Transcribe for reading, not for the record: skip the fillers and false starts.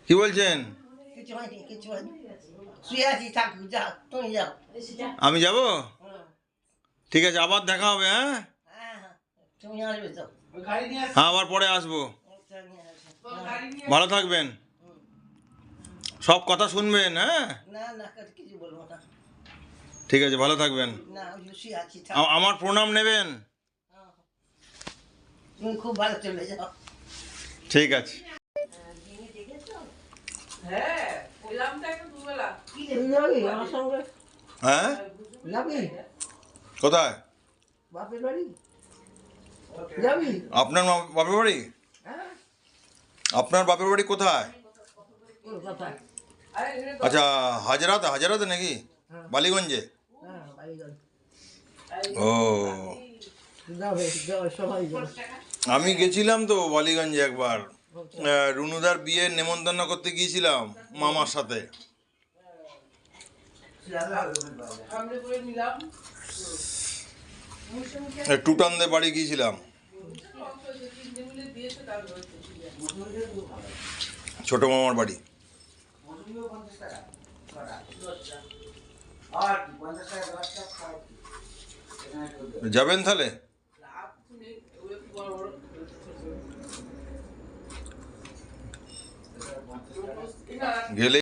কি বলছেন? কিছু হয়নি, কিছু হয়নি। শুয়ে আছি, থাক, যাও, তুমি যাও। আমি যাব? হুম, ঠিক আছে, আবার দেখা হবে। হ্যাঁ, হ্যাঁ, হ্যাঁ, তুমি আসবে তো। হ্যাঁ, আবার পরে আসবো। ওটা নিয়ে আসবে। হ্যাঁ, ভালো থাকবেন, হুম। সব কথা শুনবেন। হ্যাঁ, না না, কিছু বলবো না। ঠিক আছে, ভালো থাকবেন। না, আমি শুয়ে আছি, থাক। আমার প্রণাম নেবেন। হ্যাঁ, তুমি খুব ভালো, চলে যাও। ঠিক আছে। তুই যাবি আমার সঙ্গে? হ্যাঁ, যাবি কোথায়? বাপের বাড়ি যাবি? আপনার বাপের বাড়ি? হ্যাঁ, আপনার বাপের বাড়ি কোথায়? কলকাতায়। আচ্ছা, হাজারাতে নাকি? হ্যাঁ, বালিগঞ্জে? হ্যাঁ, বাড়িগঞ্জ। ও, যাবে, যাবে, সবাই যাবে। আমি গেছিলাম তো বালিগঞ্জে একবার। রুনুদার বিয়ের নেমন্তন্ন করতে গিয়েছিলাম মামার সাথে। টুটানদের বাড়ি গিয়েছিলাম, ছোট মামার বাড়ি। যাবেন তাহলে? গেলে